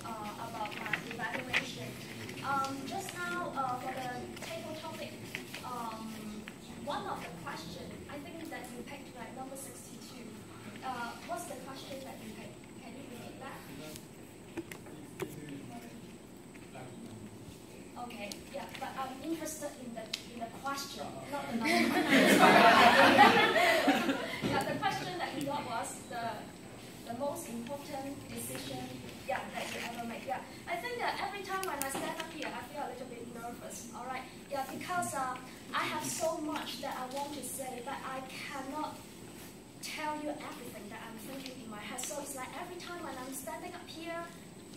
about my evaluation. Just now, for the table topic, one of the questions, I think that you picked like number 62. What's the question that you picked? Can you repeat that? Okay, yeah, but I'm interested in the question, not the number. Yeah, the question that you got was the most important decision, yeah, that you ever make. Yeah, I think that every time when I stand up here, I feel a little bit nervous. All right, yeah, because I have so much that I want to say, but I cannot tell you everything that I'm thinking in my head. So it's like every time when I'm standing up here,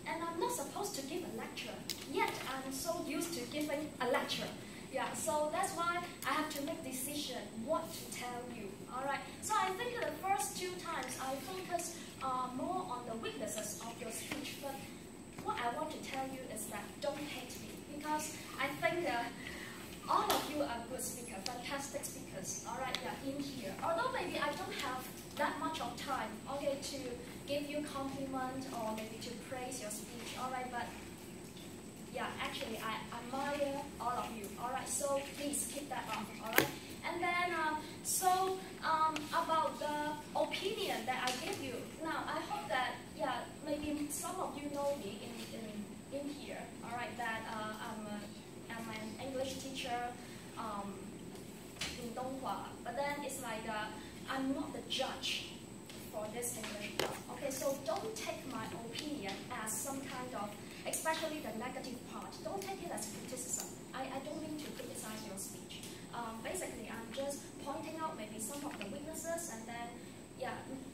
and I'm not supposed to give a lecture, yet I'm so used to giving a lecture. Yeah, so that's why I have to make decision what to tell you. All right. So I think the first two times I focus more on the weaknesses of your speech, but what I want to tell you is that don't hate me, because I think all of you are good speakers, fantastic speakers. All right, yeah, in here. Although maybe I don't have that much of time, okay, to give you compliment or maybe to praise your speech. All right, but yeah, actually, I admire all of you. All right, so please keep that up. All right, and then about the opinion that I give you. Now, I hope that maybe some of you know me in here. All right, that I'm an English teacher in Donghua, but then it's like I'm not the judge for this English class. Okay, so don't take my opinion as some kind of, especially the negative part, don't take it as criticism. I don't mean to criticize your speech. Basically, I'm just pointing out maybe some of the weaknesses and then,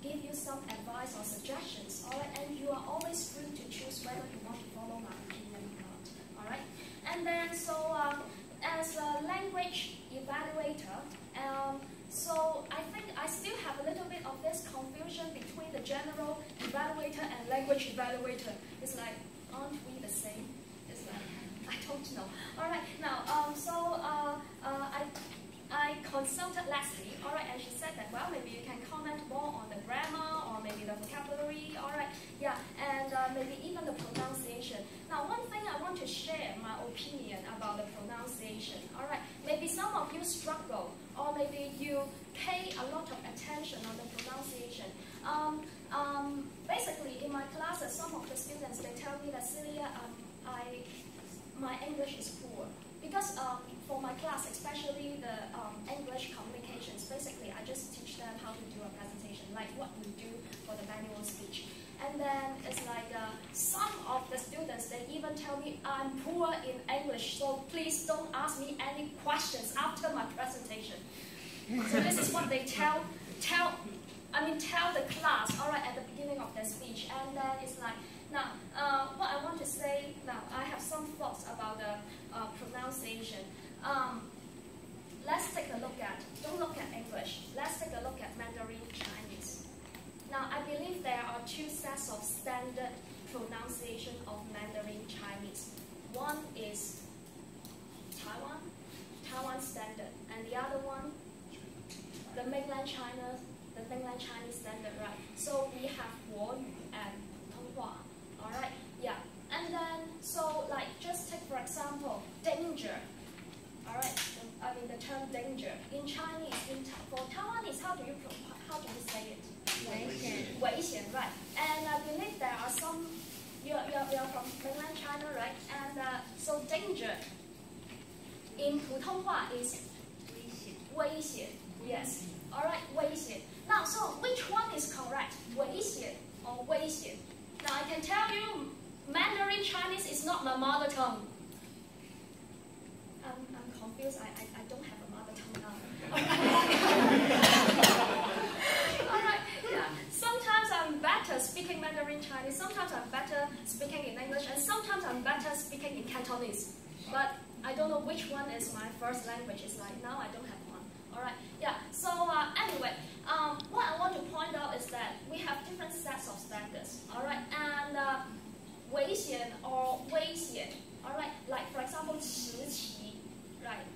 give you some advice or suggestions. All right, and you are always free to choose whether you want to follow my opinion or not. All right, and then as a language evaluator, so I think I still have a little bit of this confusion between the general evaluator and language evaluator. It's like, aren't we the same? It's like, I don't know. All right, now, I consulted Leslie, all right, and she said that, well, maybe you can comment more on the grammar or maybe the vocabulary, all right, yeah, and maybe even the pronunciation. Now, one thing I want to share my opinion about the pronunciation, all right, maybe some of you struggle or maybe you pay a lot of attention on the pronunciation. Basically, in my classes, some of the students, they tell me that, Celia, my English is poor. Because for my class, especially the English communications, basically, I just teach them how to do a presentation, like what we do for the manual speech. And then it's like some of the students, they even tell me I'm poor in English, so please don't ask me any questions after my presentation. So this is what they tell the class, all right, at the beginning of their speech. And then it's like, now, what I want to say, now, I have some thoughts about the pronunciation. Let's take a look at, don't look at English, let's take a look at Mandarin Chinese. Now, I believe there are two sets of standard pronunciation of Mandarin Chinese. One is Taiwan standard, and the other one, the mainland Chinese standard, right? So we have Guoyu and Tonghua, all right? Yeah, and then, so like, just take for example, danger, all right? I mean the term danger. In Chinese, for Taiwanese, how do you say it? 危险, right? And I believe there are some, you're from mainland China, right? And so danger in Putonghua is 危险, yes. All right, 危险. Now, so which one is correct? 危险 or 危险? Now, I can tell you, Mandarin Chinese is not my mother tongue. I'm confused. I don't have a mother tongue now. All right, yeah. Sometimes I'm better speaking Mandarin Chinese. Sometimes I'm better speaking in English, and sometimes I'm better speaking in Cantonese. But I don't know which one is my first language. It's like now I don't have one. All right, yeah. So anyway, what I want to point out is that we have different sets of standards. All right, and 危险 or 危险. All right, like for example, 时期, right?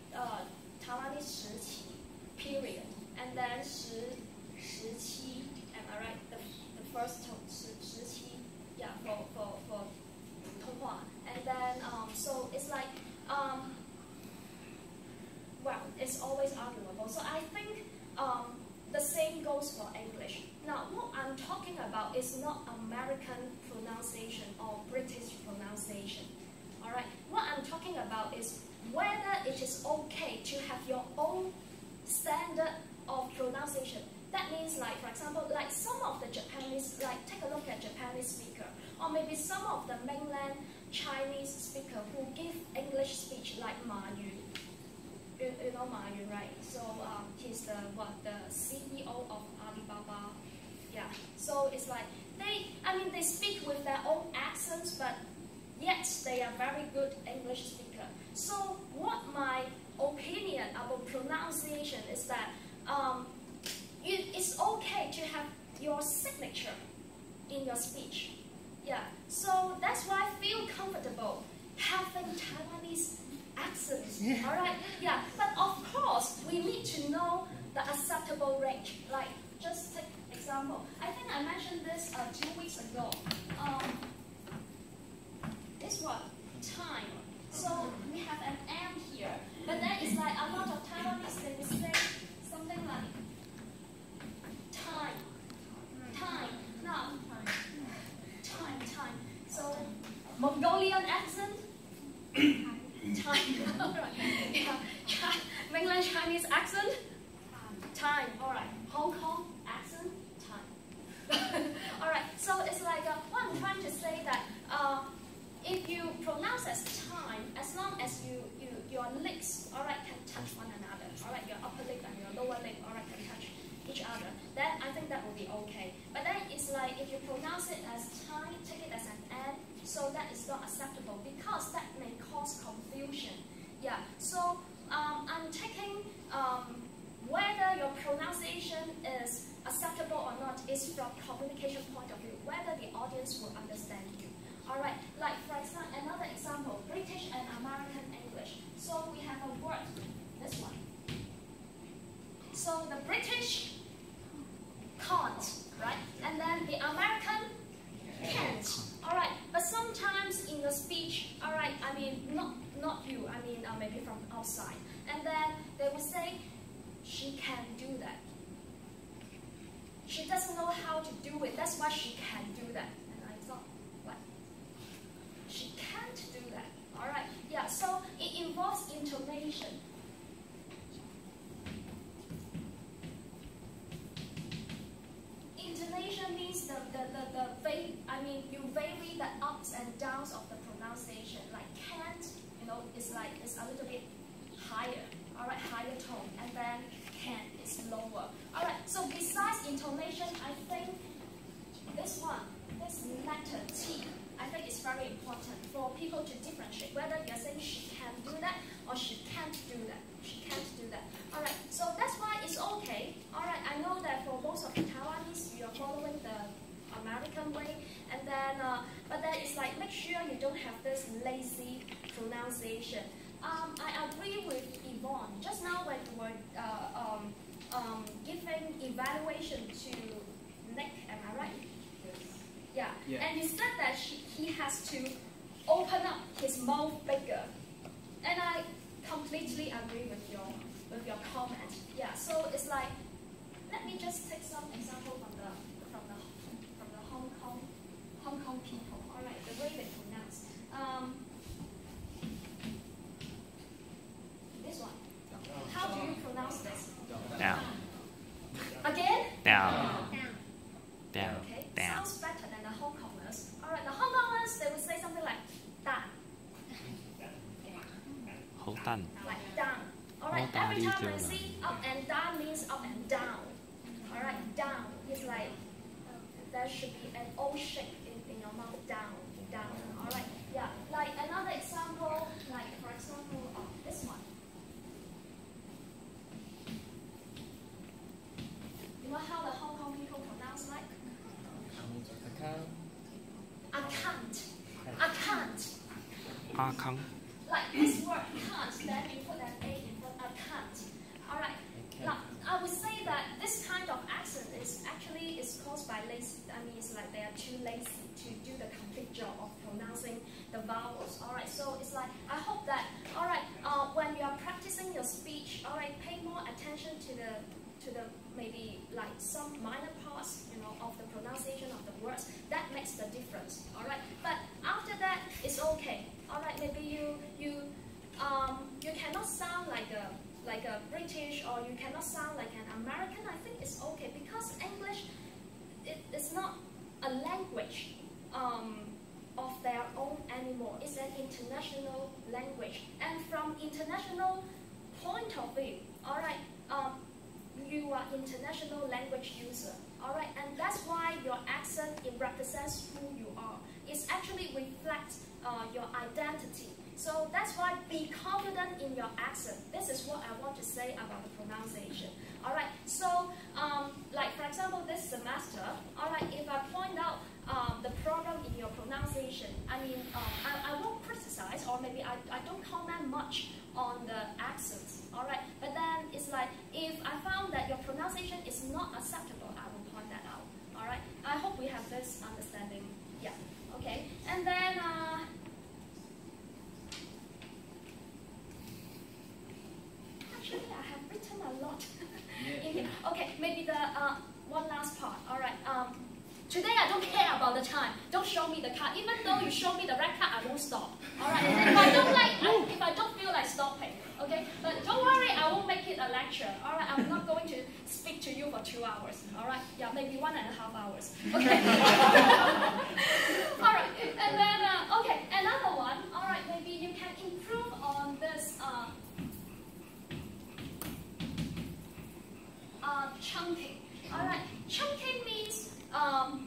Taiwanese 时期, period, and then 时期. Am I right? The first 时期, yeah, for arguable. So I think the same goes for English. Now, what I'm talking about is not American pronunciation or British pronunciation. All right. What I'm talking about is whether it is okay to have your own standard of pronunciation. That means, like, for example, like some of the Japanese, like take a look at Japanese speaker, or maybe some of the mainland Chinese speaker who give English speech, like Ma Yu. You know Ma Yu, right? So he's the CEO of Alibaba. Yeah. So it's like they speak with their own accents, but yet they are very good English speaker. So what my opinion about pronunciation is that it's okay to have your signature in your speech. Yeah. So that's why I feel comfortable having Taiwanese accents. All right. Yeah. But of course, we need to know the acceptable range. Like, just take example. I think I mentioned this 2 weeks ago. This one, time. So we have an M here, but then it's like a lot of Taiwanese, they will say something like time. Now, time. So Mongolian accent, time. Yeah. Mainland Chinese accent, time. All right. Hong Kong accent, time. All right. So it's like what I'm trying to say that if you pronounce as time, as long as your lips, all right, can touch one another, all right, your upper lip and your lower lip, all right, can touch each other, then I think that will be okay. But then it's like if you pronounce it as time, take it as an N, so that is not acceptable because that may cause confusion. Yeah. So I'm taking whether your pronunciation is acceptable or not is from communication point of view, whether the audience will understand you. All right, like for example, another example, British and American English. So we have a word, this one. So the British can't, right? And then the American can't. All right, but sometimes in the speech, all right, I mean, not you, I mean maybe from outside. And then they will say, she can do that. She doesn't know how to do it, that's why she can do that. And I thought, what? She can't do that. All right, yeah, so it involves intonation. Intonation means you vary the ups and downs of the pronunciation. Like can't, it's a little bit higher. All right, higher tone, and then can is lower. All right, so besides intonation, I think this letter T, I think it's very important for people to differentiate whether you're saying she can do that or she can't do that. She can't do that. All right, so that's why it's okay. All right, I know that for most of the Taiwanese, you are following the American way, and then but then it's like make sure you don't have this lazy pronunciation. I agree with Yvonne. Just now when you were giving evaluation to Nick, am I right? Yes. Yeah. And you said that he has to open up his mouth bigger, and I completely agree with your comment. Yeah. So it's like, let me just take some example from the Hong Kong people. All right, the way they pronounce. This one. How do you pronounce this? Down. Again? Down. Down. Okay. Down. Sounds better than the Hong Kongers. All right, the Hong Kongers, they would say something like dan. Hậu Tân. Like down. All right. Every time I see up and down means up and down. All right, down. It's like there should be an O shape in your mouth. Down. All right. Yeah. Like another example, like for example, this one. You know how the Hong Kong people pronounce like? I can't. Like this word can't, then you put an A in front. I can't. All right. Now I would say that this kind of accent is caused by lazy. I mean, it's like they are too lazy to do the complete job of pronouncing the vowels. All right. So it's like I hope that when you are practicing your speech, all right, pay more attention minor parts, of the pronunciation of the words that makes the difference. All right, but after that, it's okay. All right, maybe you cannot sound like a British, or you cannot sound like an American. I think it's okay because English, it's not a language of their own anymore. It's an international language, and from international point of view, all right, you are international language user, all right, and that's why your accent, it represents who you are. It actually reflects your identity. So that's why be confident in your accent. This is what I want to say about the pronunciation. All right. So like for example, this semester, all right, if I point out the problem in your pronunciation, I mean, I won't criticize, or maybe I don't comment much on the accents. All right. But then it's like if I found that your pronunciation is not acceptable, I will point that out. All right. I hope we have this understanding. Yeah. Okay. And then. Actually, I have written a lot in here. Okay, maybe the one last part. All right. Today I don't care about the time. Don't show me the card. Even though you show me the red card, I won't stop. All right. If I don't feel like stopping, okay. But don't worry, I won't make it a lecture. All right. I'm not going to speak to you for 2 hours. All right. Yeah, maybe 1.5 hours. Okay. All right. And then okay, another one. All right. Maybe you can improve on this. Chunking. All right. Chunking means now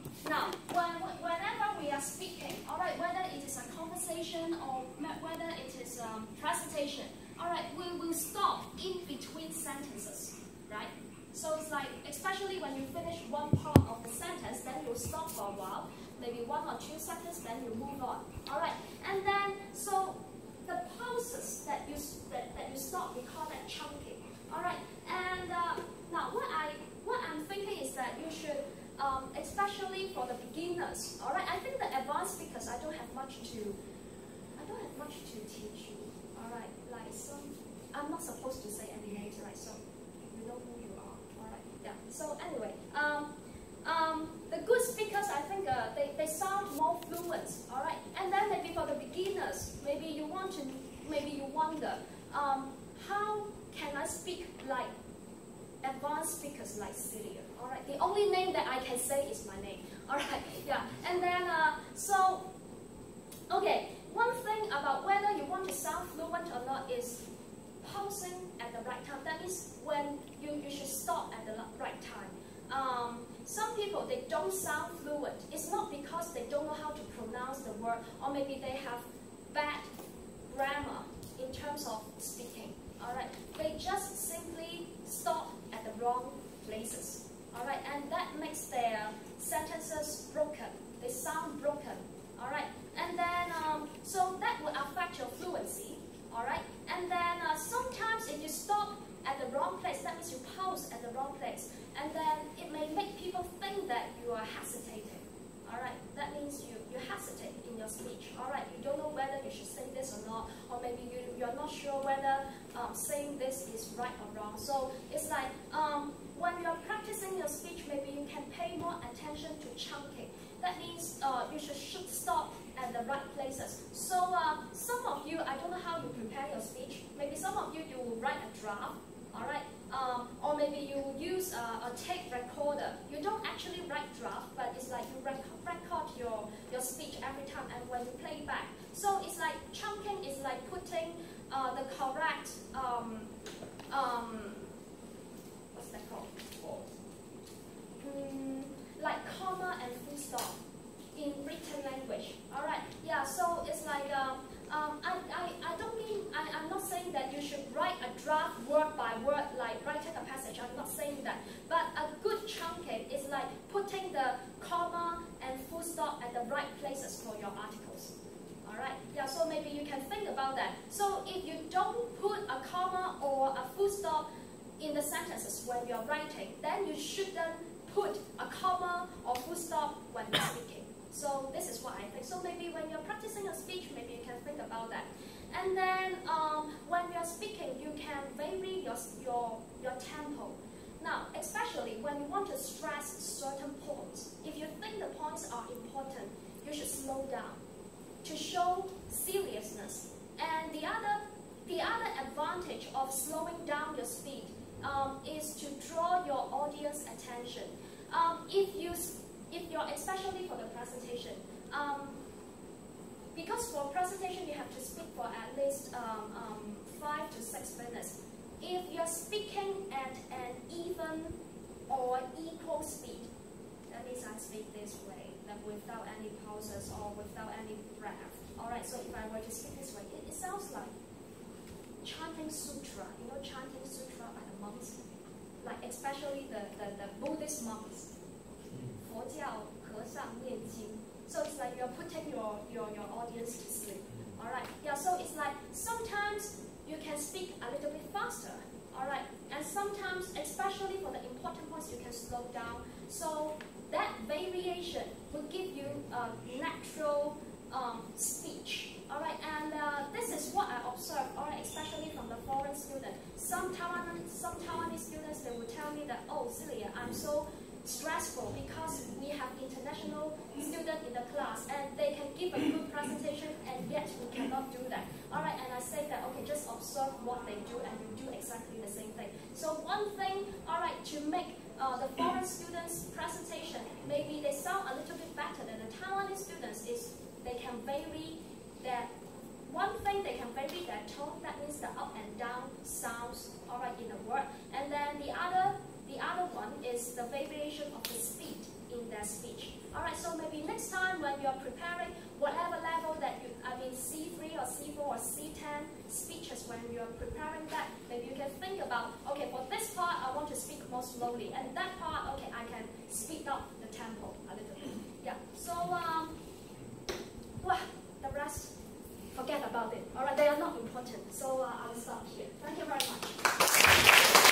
whenever we are speaking, all right, whether it is a conversation or whether it is presentation, all right, we will stop in between sentences, right? So it's like, especially when you finish one part of the sentence, then you'll stop for a while, maybe 1 or 2 seconds, then you move on. All right, and then so the pauses that you stop, we call that chunking. All right, and now what I'm thinking is that you should, especially for the beginners, all right. I think the advanced speakers, I don't have much to teach you. All right, like I'm not supposed to say any names, right? So you know who you are. All right, yeah. So anyway, the good speakers, I think they sound more fluent. All right, and then maybe for the beginners, maybe you wonder, how can I speak like advanced speakers like Celia? All right, the only name that I can say is my name. All right, yeah, and then so okay, one thing about whether you want to sound fluent or not is pausing at the right time. That means when you should stop at the right time. Some people, they don't sound fluent. It's not because they don't know how to pronounce the word, or maybe they have bad grammar in terms of speaking. All right, they just simply stop at the wrong places. All right, and that makes their sentences broken. They sound broken. All right, and then so that will affect your fluency. All right, and then sometimes if you stop at the wrong place, that means you pause at the wrong place, and then it may make people think that you are hesitating. All right, that means you hesitate in your speech. All right, you don't know whether you should say this or not, or maybe you're not sure whether saying this is right or wrong. So it's like when you're practicing your speech, maybe you can pay more attention to chunking. That means you should stop at the right places. So some of you, I don't know how you prepare your speech. Maybe some of you will write a draft, all right? Or maybe you will use a tape recorder. You don't actually write draft, but it's like you record your speech every time, and when you play back. So it's like chunking is like putting the correct, what's that called? Like comma and full stop in written language. All right, yeah. So it's like I don't mean I'm not saying that you should write a draft word by word like writing a passage. I'm not saying that. But a good chunking is like putting the comma and full stop at the right places for your articles. All right, yeah. So maybe you can think about that. So if you don't put a comma or a full stop in the sentences when you're writing, then you shouldn't put a comma or full stop when you're speaking. So this is what I think. So maybe when you're practicing a speech, maybe you can think about that. And then when you're speaking, you can vary your tempo. Now, especially when you want to stress certain points, if you think the points are important, you should slow down to show seriousness. And the other advantage of slowing down your speed is to draw your audience attention. If you're especially for the presentation, because for presentation you have to speak for at least 5 to 6 minutes. If you're speaking at an even or equal speed, that means I speak this way, that without any pauses or without any breath. Alright, so if I were to speak this way, it sounds like chanting sutra, chanting sutra by the monks, like especially the Buddhist monks. 佛教和尚念经. So it's like you're putting your audience to sleep. Alright, yeah, so it's like sometimes you can speak a little bit faster. Alright, and sometimes, especially for the important points, you can slow down. So that variation will give you a natural speech. Alright, and this is what I observed, alright, especially from the foreign student. Some Taiwanese students, they will tell me that, oh, Celia, I'm so stressful because we have international students in the class and they can give a good presentation and yet we cannot do that. Alright, and I say that, okay, just observe what they do and you do exactly the same thing. So one thing, alright, to make the foreign students' presentation, maybe they sound a little bit better than the Taiwanese students, is they can vary their, one thing they can vary their tone, that means the up and down sounds, alright, in the word. And then the other one is the variation of the speed in their speech. Alright, so maybe next time when you're preparing whatever level that you, C3 or C4 or C10 speeches, when you're preparing that, maybe you can think about, okay, for this part I want to speak more slowly, and that part, okay, I can speed up the tempo a little bit. Yeah, so, well, the rest, forget about it. Alright, they are not important, so I'll stop here. Thank you very much.